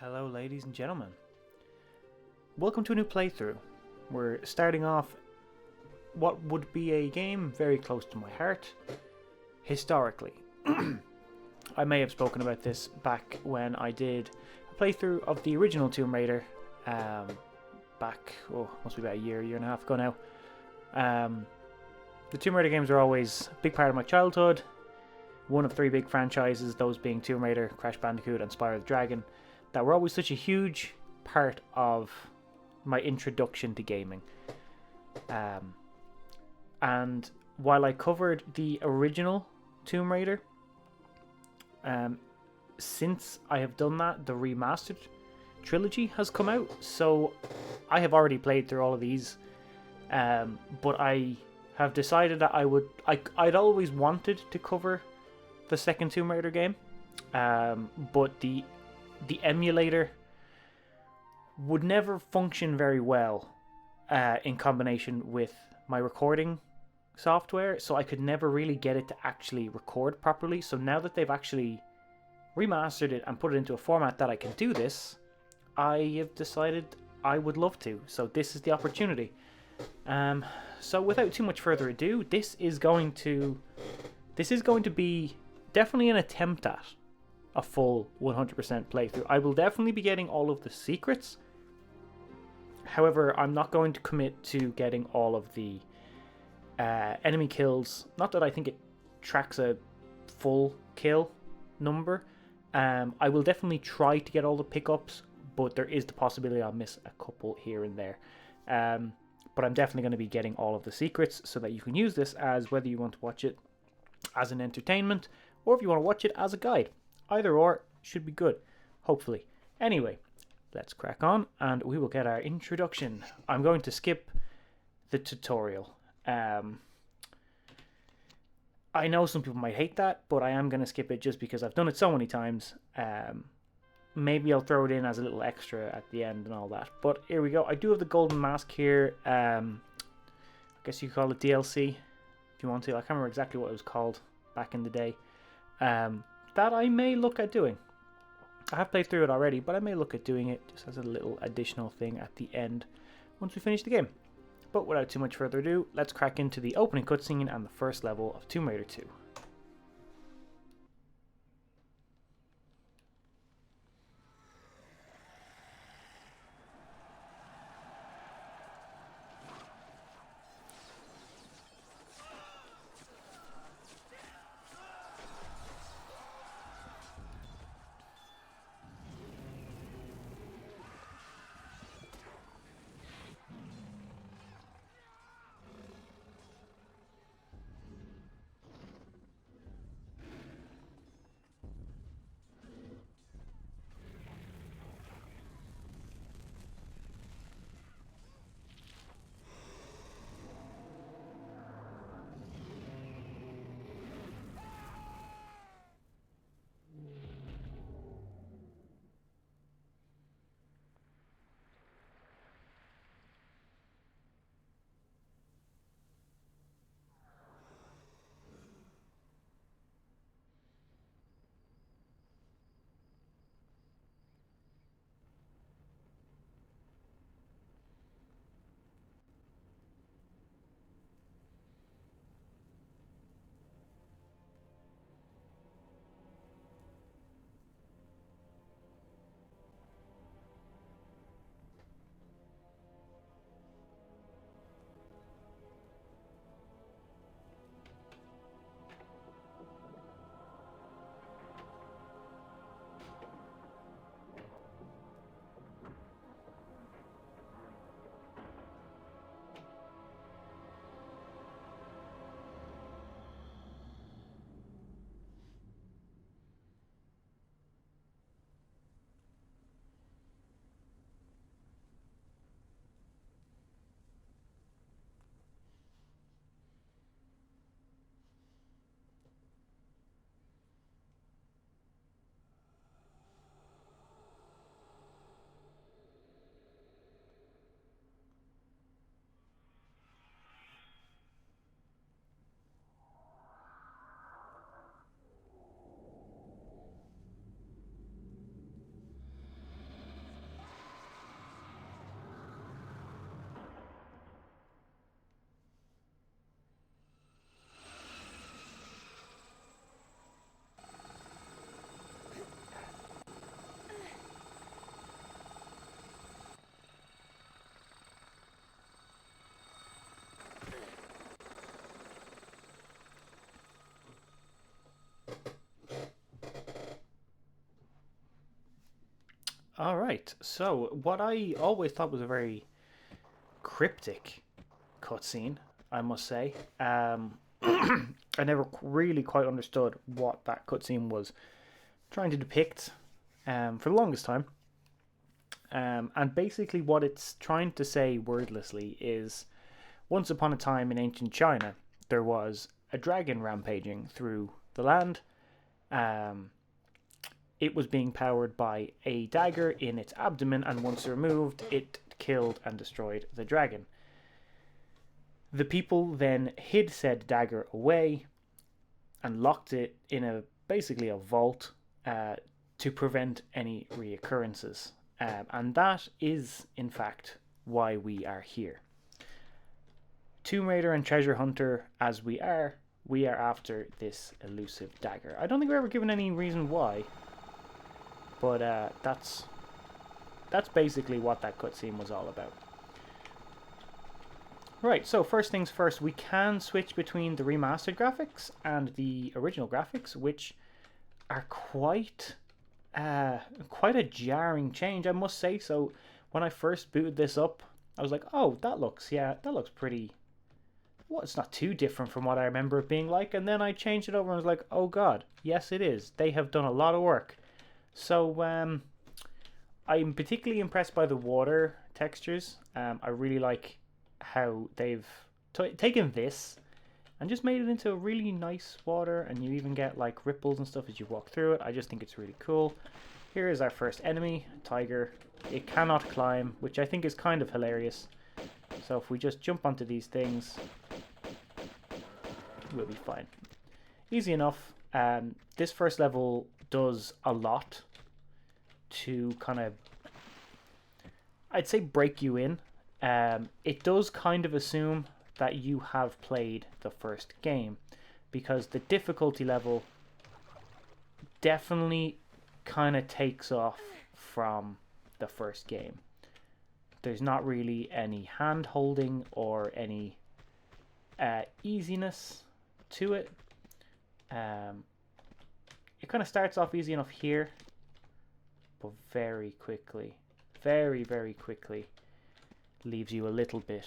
Hello ladies and gentlemen, welcome to a new playthrough. We're starting off what would be a game very close to my heart, historically. I may have spoken about this back when I did a playthrough of the original Tomb Raider, must be about a year and a half ago now. The Tomb Raider games are always a big part of my childhood, one of three big franchises, those being Tomb Raider, Crash Bandicoot and Spyro the Dragon, that were always such a huge part of my introduction to gaming. And while I covered the original Tomb Raider, since I have done that, the Remastered trilogy has come out, so I have already played through all of these, but I have decided that I'd always wanted to cover the second Tomb Raider game, but the emulator would never function very well in combination with my recording software, so I could never really get it to actually record properly. So now that they've actually remastered it and put it into a format that I can do this, I have decided I would love to. So this is the opportunity. So without too much further ado, this is going to be definitely an attempt at a full 100% playthrough. I will definitely be getting all of the secrets. However, I'm not going to commit to getting all of the enemy kills. Not that I think it tracks a full kill number. I will definitely try to get all the pickups, but there is the possibility I'll miss a couple here and there. But I'm definitely going to be getting all of the secrets so that you can use this as whether you want to watch it as an entertainment or if you want to watch it as a guide. Either or should be good, hopefully. Anyway, let's crack on and we will get our introduction. I'm going to skip the tutorial. I know some people might hate that, but I am going to skip it just because I've done it so many times. Maybe I'll throw it in as a little extra at the end and all that. But here we go. I do have the golden mask here. I guess you could call it DLC if you want to. I can't remember exactly what it was called back in the day. That I may look at doing. I have played through it already, but I may look at doing it just as a little additional thing at the end once we finish the game. But without too much further ado, let's crack into the opening cutscene and the first level of Tomb Raider 2. All right. So, what I always thought was a very cryptic cutscene, I must say. I never really quite understood what that cutscene was trying to depict for the longest time. And basically, what it's trying to say wordlessly is once upon a time in ancient China, there was a dragon rampaging through the land. Um, it was being powered by a dagger in its abdomen, and once removed, it killed and destroyed the dragon. The people then hid said dagger away and locked it in basically a vault to prevent any reoccurrences. And that is, in fact, why we are here. Tomb Raider and Treasure Hunter, as we are after this elusive dagger. I don't think we're ever given any reason why, but that's basically what that cutscene was all about. Right, so first things first, we can switch between the remastered graphics and the original graphics, which are quite a jarring change, I must say. So when I first booted this up, I was like, oh, that looks pretty. Well, it's not too different from what I remember it being like. And then I changed it over and was like, oh god, yes it is. They have done a lot of work. So I'm particularly impressed by the water textures. I really like how they've taken this and just made it into a really nice water, and you even get like ripples and stuff as you walk through it. I just think it's really cool. Here is our first enemy, tiger. It cannot climb, which I think is kind of hilarious. So if we just jump onto these things, we'll be fine. Easy enough. This first level does a lot to kind of, I'd say, break you in. It does kind of assume that you have played the first game, because the difficulty level definitely kind of takes off from the first game. There's not really any hand holding or any easiness to it. It kind of starts off easy enough here, but very quickly, very quickly leaves you a little bit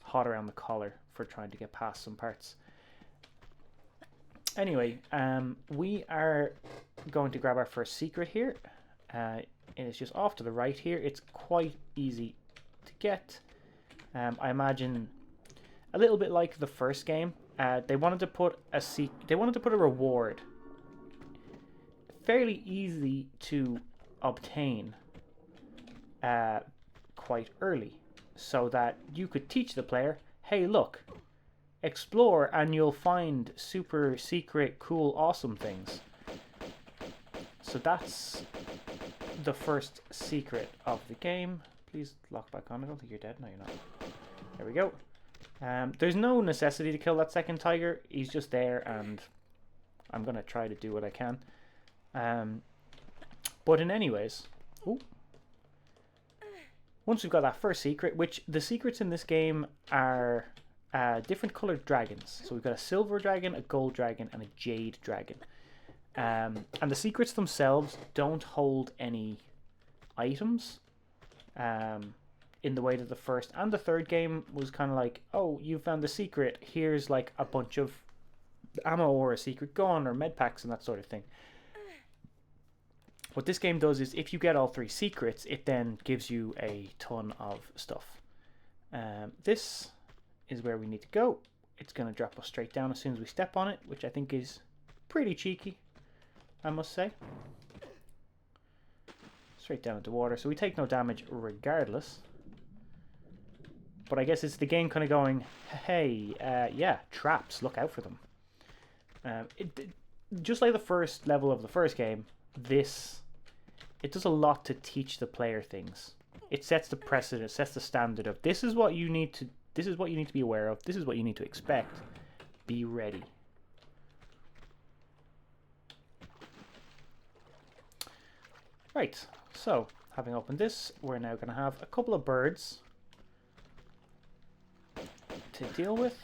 hot around the collar for trying to get past some parts. Anyway, we are going to grab our first secret here. And it's just off to the right here. It's quite easy to get. I imagine a little bit like the first game. They wanted to put a reward fairly easy to obtain quite early, so that you could teach the player, hey look, explore and you'll find super secret, cool, awesome things. So that's the first secret of the game. Please lock back on. I don't think you're dead. No, you're not. There we go. There's no necessity to kill that second tiger. He's just there, and I'm going to try to do what I can. But in anyways, once we've got that first secret, which the secrets in this game are different colored dragons. So we've got a silver dragon, a gold dragon, and a jade dragon. And the secrets themselves don't hold any items in the way that the first and the third game was kind of like, oh, you found the secret, here's like a bunch of ammo or a secret gun or med packs and that sort of thing. What this game does is, if you get all three secrets, it then gives you a ton of stuff. This is where we need to go. It's going to drop us straight down as soon as we step on it, which I think is pretty cheeky, I must say. Straight down into water, so we take no damage regardless. But I guess it's the game kind of going, hey, yeah, traps, look out for them. Just like the first level of the first game, it does a lot to teach the player things. It sets the precedent, sets the standard of this is what you need to be aware of, this is what you need to expect. Be ready. Right, so having opened this, we're now going to have a couple of birds to deal with.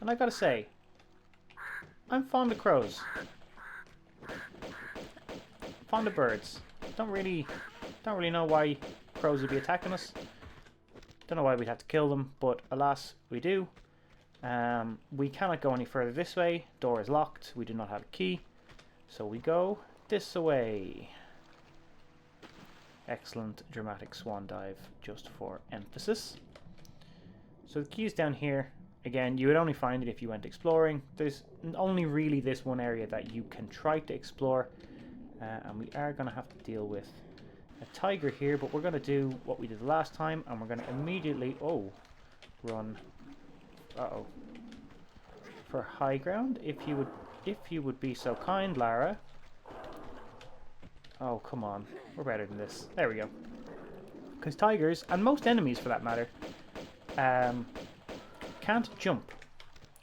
And I gotta say, I'm fond of crows. fond of birds. Don't really know why crows would be attacking us. Don't know why we'd have to kill them, but alas, we do. We cannot go any further this way. Door is locked. We do not have a key. So we go this way. Excellent dramatic swan dive, just for emphasis. So the key is down here. Again, you would only find it if you went exploring. There's only really this one area that you can try to explore. And we are going to have to deal with a tiger here, but we're going to do what we did last time, and we're going to immediately run for high ground. If you would be so kind, Lara. Oh, come on, we're better than this. There we go. Because tigers, and most enemies for that matter, can't jump.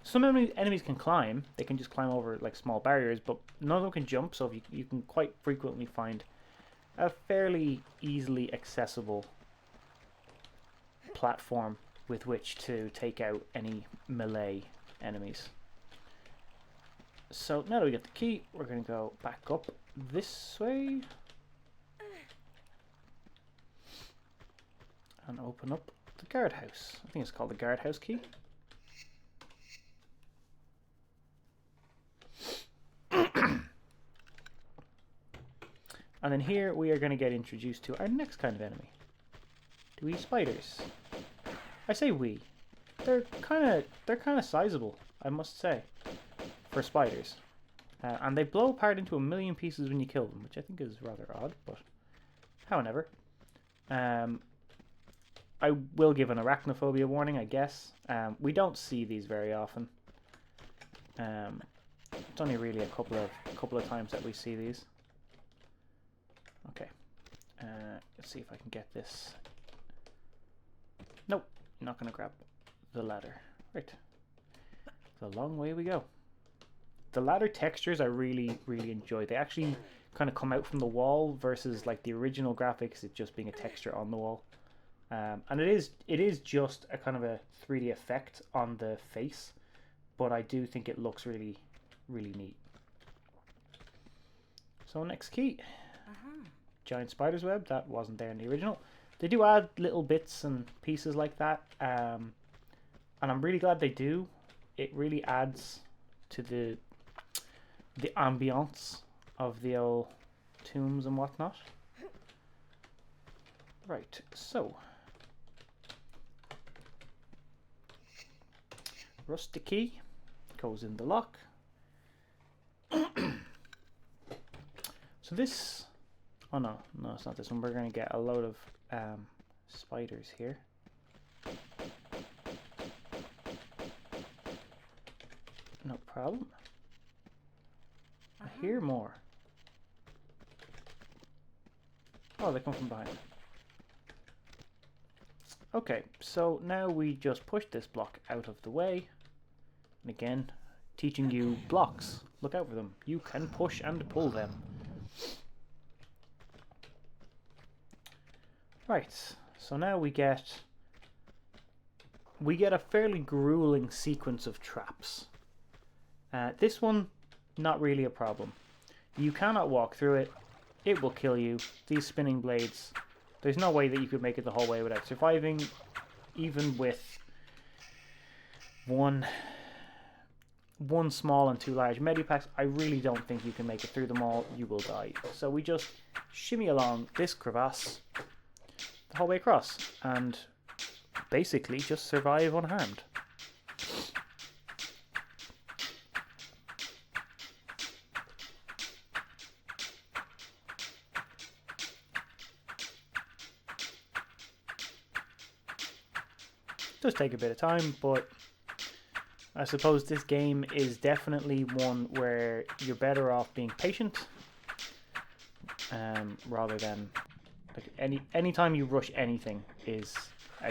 Some enemies can climb. They can just climb over like small barriers, but none of them can jump, so you can quite frequently find a fairly easily accessible platform with which to take out any melee enemies. So now that we get the key, we're going to go back up this way and open up the guardhouse. I think it's called the guardhouse key. And then here we are going to get introduced to our next kind of enemy. We spiders. I say we. They're kind of sizable, I must say, for spiders. And they blow apart into a million pieces when you kill them, which I think is rather odd, but however. I will give an arachnophobia warning, I guess. We don't see these very often. It's only really a couple of times that we see these. Okay, let's see if I can get this. Nope, not going to grab the ladder. Right, it's a long way we go. The ladder textures I really enjoy. They actually kind of come out from the wall versus like the original graphics, it just being a texture on the wall. And it is just a kind of a 3D effect on the face, but I do think it looks really neat. So next key. Giant spider's web, that wasn't there in the original. They do add little bits and pieces like that, and I'm really glad they do. It really adds to the ambience of the old tombs and whatnot. Right, so rusty key goes in the lock. So this, oh no, it's not this one. We're going to get a load of spiders here. No problem. I hear more. Oh, they come from behind. Okay, so now we just push this block out of the way. And again, teaching you blocks. Look out for them. You can push and pull them. Right, so now we get a fairly grueling sequence of traps. This one, not really a problem. You cannot walk through it. It will kill you. These spinning blades, there's no way that you could make it the whole way without surviving, even with one small and two large medipacks. I really don't think you can make it through them all. You will die. So we just shimmy along this crevasse the whole way across and basically just survive unharmed. Does take a bit of time, but I suppose this game is definitely one where you're better off being patient, rather than like any time you rush anything is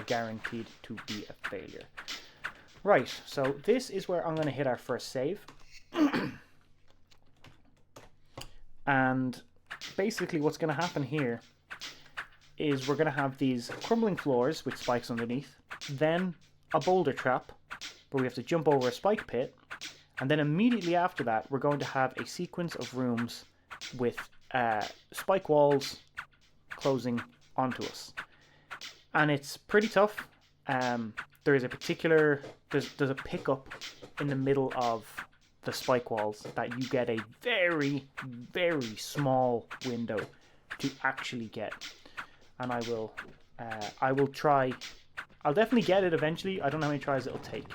guaranteed to be a failure. Right, so this is where I'm going to hit our first save. And basically what's going to happen here is we're going to have these crumbling floors with spikes underneath, then a boulder trap where we have to jump over a spike pit, and then immediately after that we're going to have a sequence of rooms with spike walls closing onto us. And it's pretty tough. There is a particular... There's a pickup in the middle of the spike walls that you get a very, very small window to actually get. And I will try... I'll definitely get it eventually. I don't know how many tries it'll take.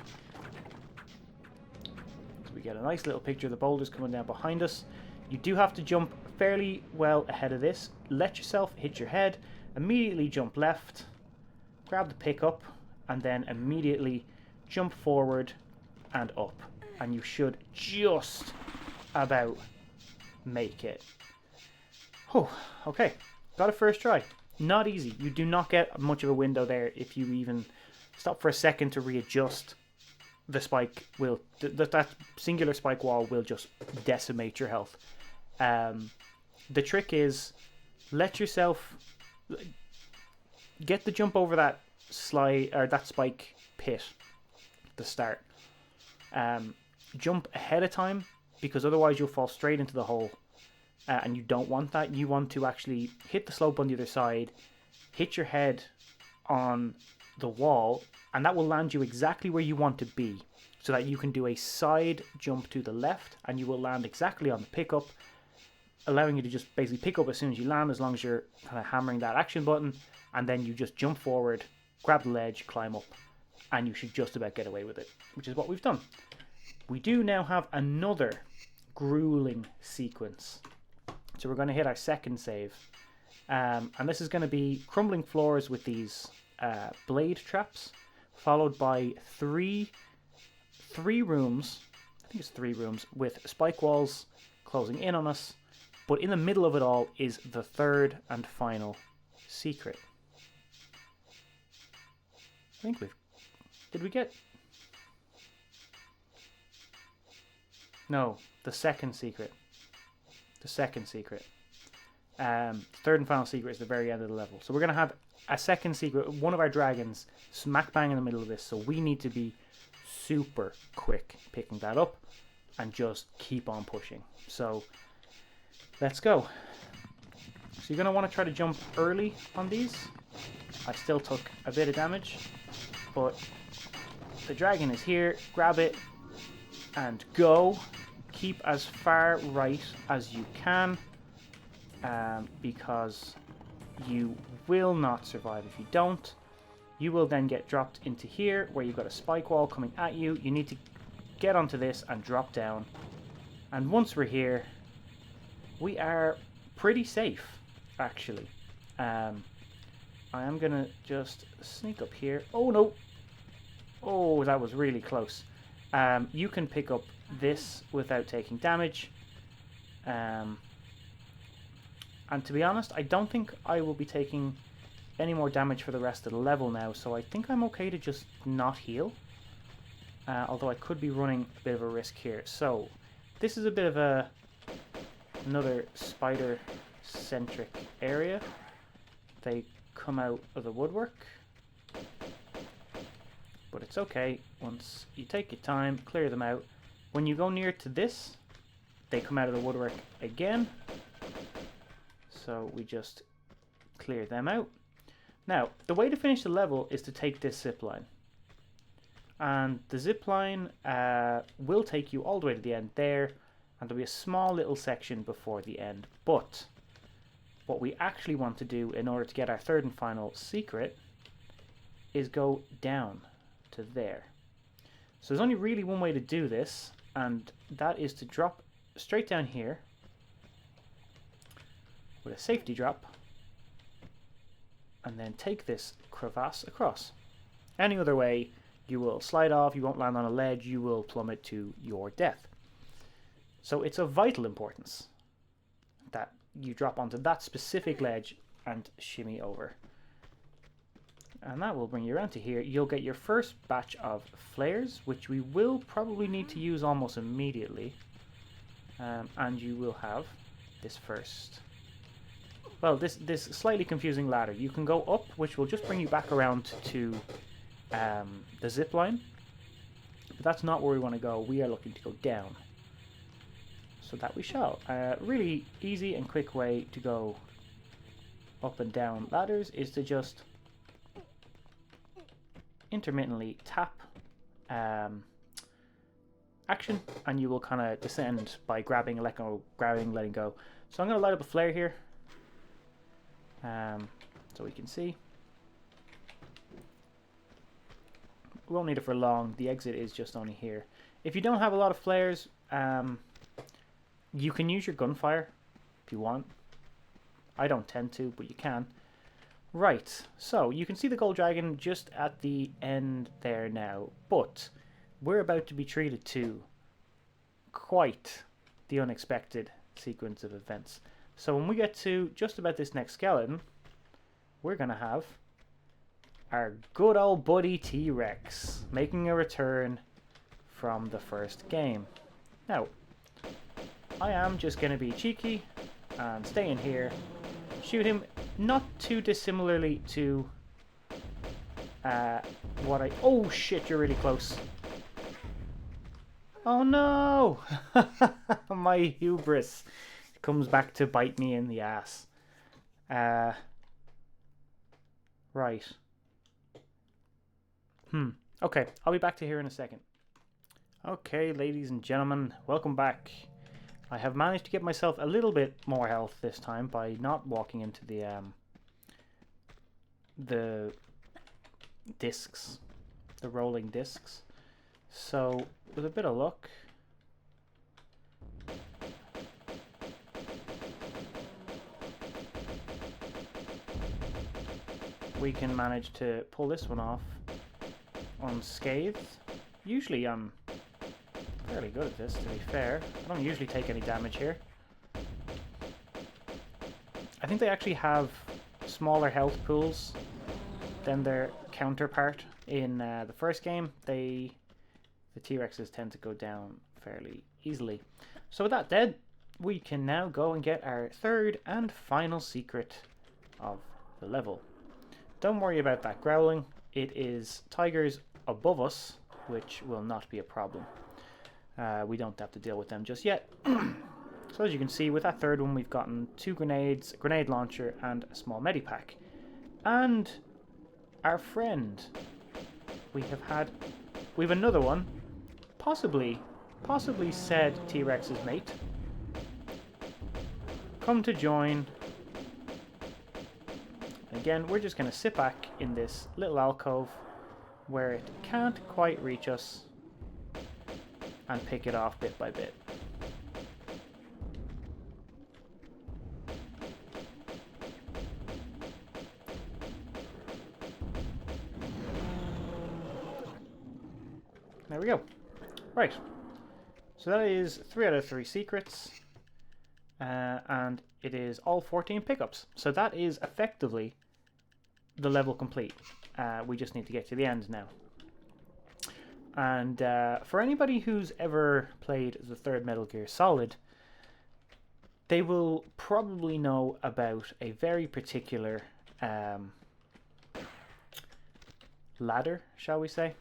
So we get a nice little picture of the boulders coming down behind us. You do have to jump fairly well ahead of this. Let yourself hit your head. Immediately jump left. Grab the pickup. And then immediately jump forward and up. And you should just about make it. Oh, okay. Got a first try. Not easy. You do not get much of a window there if you even stop for a second to readjust. The spike will... That singular spike wall will just decimate your health. The trick is let yourself get the jump over that slide or that spike pit at the start. Jump ahead of time because otherwise you'll fall straight into the hole. And you don't want that. You want to actually hit the slope on the other side, hit your head on the wall, and that will land you exactly where you want to be so that you can do a side jump to the left and you will land exactly on the pickup, allowing you to just basically pick up as soon as you land as long as you're kind of hammering that action button, and then you just jump forward, grab the ledge, climb up, and you should just about get away with it, which is what we've done. We do now have another grueling sequence. So we're going to hit our second save. And this is going to be crumbling floors with these blade traps, followed by three rooms, I think it's 3 rooms, with spike walls closing in on us. But in the middle of it all is the third and final secret. I think we've... Did we get... No, the second secret. The second secret. Third and final secret is the very end of the level. So we're going to have a second secret, one of our dragons, smack bang in the middle of this. So we need to be super quick picking that up and just keep on pushing. So let's go. So you're going to want to try to jump early on these. I still took a bit of damage, but the dragon is here. Grab it and go. Keep as far right as you can, because you will not survive if you don't. You will then get dropped into here where you've got a spike wall coming at you. You need to get onto this and drop down. And once we're here, we are pretty safe, actually. I am going to just sneak up here. Oh, no. Oh, that was really close. You can pick up this without taking damage. And to be honest, I don't think I will be taking any more damage for the rest of the level now, so I think I'm okay to just not heal. Although I could be running a bit of a risk here. So, this is a bit of another spider-centric area. They come out of the woodwork. But it's okay. Once you take your time, clear them out. When you go near to this, they come out of the woodwork again. So we just clear them out. Now, the way to finish the level is to take this zip line. And the zip line will take you all the way to the end there. And there'll be a small little section before the end. But what we actually want to do in order to get our third and final secret is go down to there. So there's only really one way to do this, and that is to drop straight down here with a safety drop and then take this crevasse across. Any other way, you will slide off, you won't land on a ledge, you will plummet to your death. So it's of vital importance that you drop onto that specific ledge and shimmy over. And that will bring you around to here. You'll get your first batch of flares, which we will probably need to use almost immediately. And you will have this first... Well, this slightly confusing ladder. You can go up, which will just bring you back around to the zip line. But that's not where we want to go. We are looking to go down. So that we shall. Really easy and quick way to go up and down ladders is to just intermittently tap action, and you will kind of descend by grabbing, letting go, grabbing, letting go. So I'm going to light up a flare here, so we can see. We won't need it for long. The exit is just only here. If you don't have a lot of flares, you can use your gunfire if you want. I don't tend to, but you can. Right, so you can see the gold dragon just at the end there now, but we're about to be treated to quite the unexpected sequence of events. So when we get to just about this next skeleton, we're going to have our good old buddy T-Rex making a return from the first game. Now, I am just going to be cheeky and stay in here, shoot him not too dissimilarly to what I... Oh shit, you're really close. Oh no! My hubris comes back to bite me in the ass. Right. Okay, I'll be back to here in a second. Okay, ladies and gentlemen, welcome back. I have managed to get myself a little bit more health this time by not walking into the discs, the rolling discs. So, with a bit of luck, we can manage to pull this one off unscathed. Usually I'm fairly good at this, to be fair. I don't usually take any damage here. I think they actually have smaller health pools than their counterpart in the first game. The T-Rexes tend to go down fairly easily. So with that dead, we can now go and get our third and final secret of the level. Don't worry about that growling. It is tigers above us, which will not be a problem. We don't have to deal with them just yet. So as you can see, with that third one, we've gotten 2 grenades, a grenade launcher, and a small medipack. And our friend, we've another one, possibly said T-Rex's mate, come to join. Again, we're just going to sit back in this little alcove where it can't quite reach us and pick it off bit by bit. There we go. Right. So that is 3 out of 3 secrets. And it is all 14 pickups. So that is effectively the level complete. We just need to get to the end now. And for anybody who's ever played the third Metal Gear Solid, they will probably know about a very particular ladder, shall we say.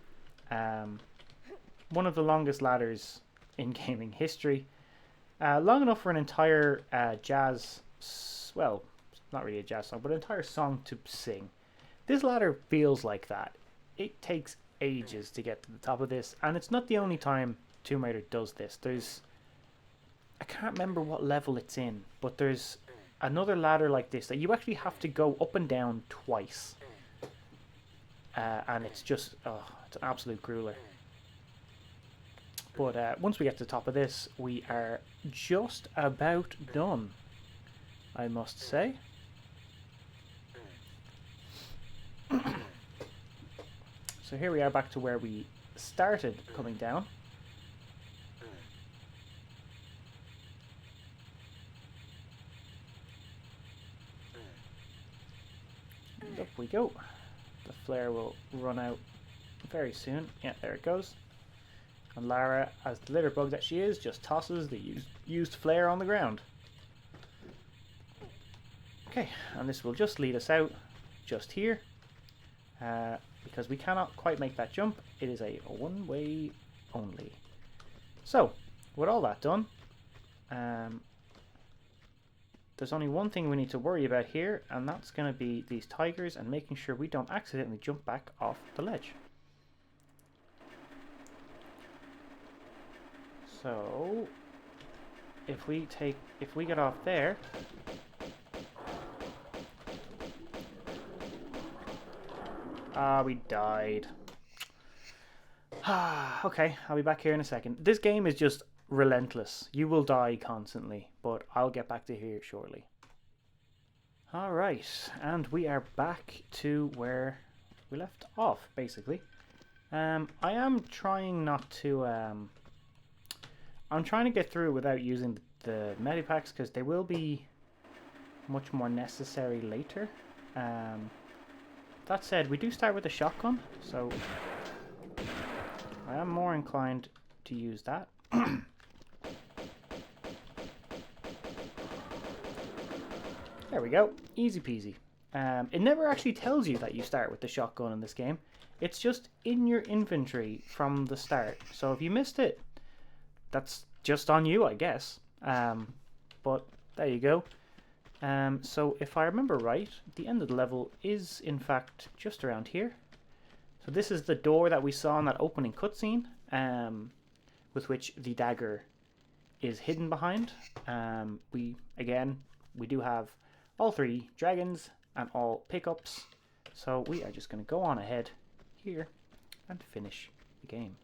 One of the longest ladders in gaming history. Long enough for an entire jazz, well, not really a jazz song, but an entire song to sing. This ladder feels like that. It takes ages to get to the top of this, and it's not the only time Tomb Raider does this. I can't remember what level it's in, but there's another ladder like this that you actually have to go up and down twice. And it's just, it's an absolute grueler. But once we get to the top of this, we are just about done, I must say. So here we are back to where we started coming down. And up we go. The flare will run out very soon. Yeah, there it goes. And Lara, as the litter bug that she is, just tosses the used flare on the ground. Okay, and this will just lead us out just here. Because we cannot quite make that jump. It is a one-way only. So, with all that done, There's only one thing we need to worry about here, and that's going to be these tigers and making sure we don't accidentally jump back off the ledge. So, if we get off there, we died. Okay, I'll be back here in a second. This game is just relentless. You will die constantly, but I'll get back to here shortly. Alright, and we are back to where we left off, basically. I am trying not to... I'm trying to get through without using the medipacks, because they will be much more necessary later. That said, we do start with a shotgun, so I am more inclined to use that. There we go. Easy peasy. It never actually tells you that you start with the shotgun in this game. It's just in your inventory from the start. So if you missed it, that's just on you, I guess. But there you go. So if I remember right, the end of the level is in fact just around here. So this is the door that we saw in that opening cutscene, with which the dagger is hidden behind. We do have all 3 dragons and all pickups. So we are just going to go on ahead here and finish the game.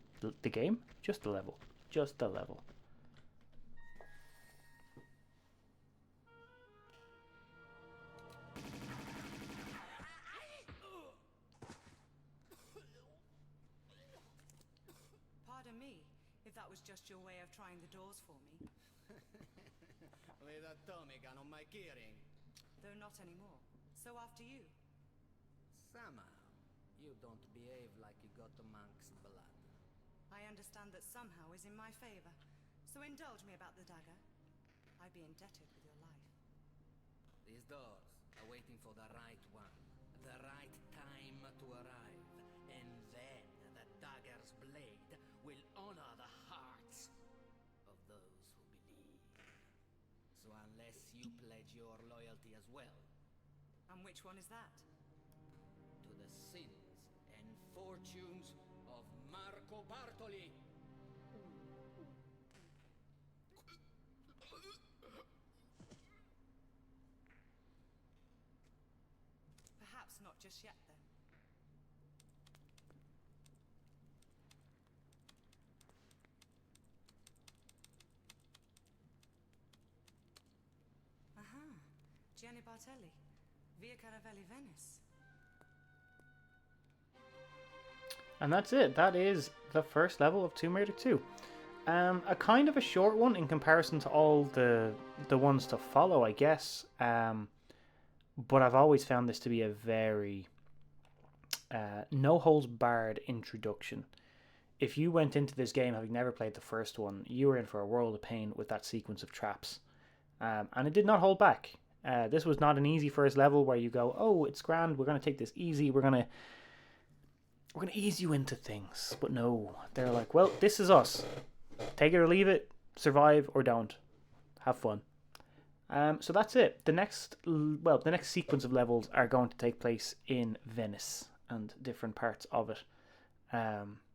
The game? Just the level. Just the level. Pardon me, if that was just your way of trying the doors for me. With a Tommy gun on my keyring. Though not anymore. So after you. Somehow, you don't behave like you got the monk's blood. I understand that somehow is in my favor. So indulge me about the dagger. I'd be indebted with your life. These doors are waiting for the right one. The right time to arrive. And then the dagger's blade will honor the hearts of those who believe. So unless you pledge your loyalty as well. And which one is that? To the sins and fortunes of Marco Bartoli. Perhaps not just yet then. Aha, Gianni Bartelli, Via Caravelli, Venice. And that's it. That is the first level of Tomb Raider 2. A kind of a short one in comparison to all the ones to follow, I guess. But I've always found this to be a very no-holds-barred introduction. If you went into this game having never played the first one, you were in for a world of pain with that sequence of traps. And it did not hold back. This was not an easy first level where you go, oh, it's grand, we're going to take this easy, we're going to ease you into things. But no, they're like, well, this is us. Take it or leave it, survive or don't. Have fun. So that's it. The next sequence of levels are going to take place in Venice and different parts of it.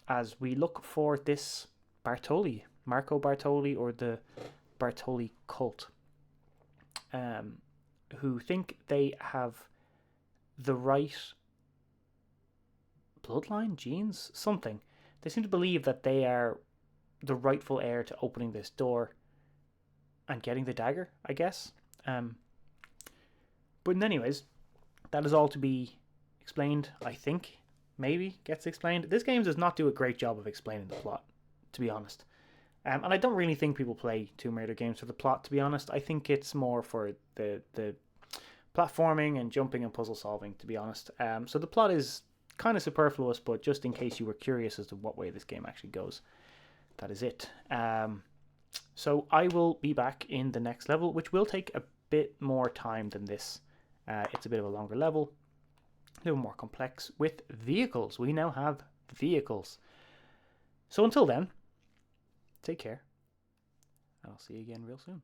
As we look for this Marco Bartoli, or the Bartoli cult, who think they have the right bloodline, genes, something. They seem to believe that they are the rightful heir to opening this door and getting the dagger, I guess. But anyways, that is all to be explained, I think. Maybe gets explained. This game does not do a great job of explaining the plot, to be honest. And I don't really think people play Tomb Raider games for the plot, to be honest. I think it's more for the platforming and jumping and puzzle solving, to be honest. So the plot is kind of superfluous, but just in case you were curious as to what way this game actually goes, that is it. So I will be back in the next level, which will take a bit more time than this. It's a bit of a longer level, a little more complex with vehicles. We now have vehicles. So until then, take care, and I'll see you again real soon.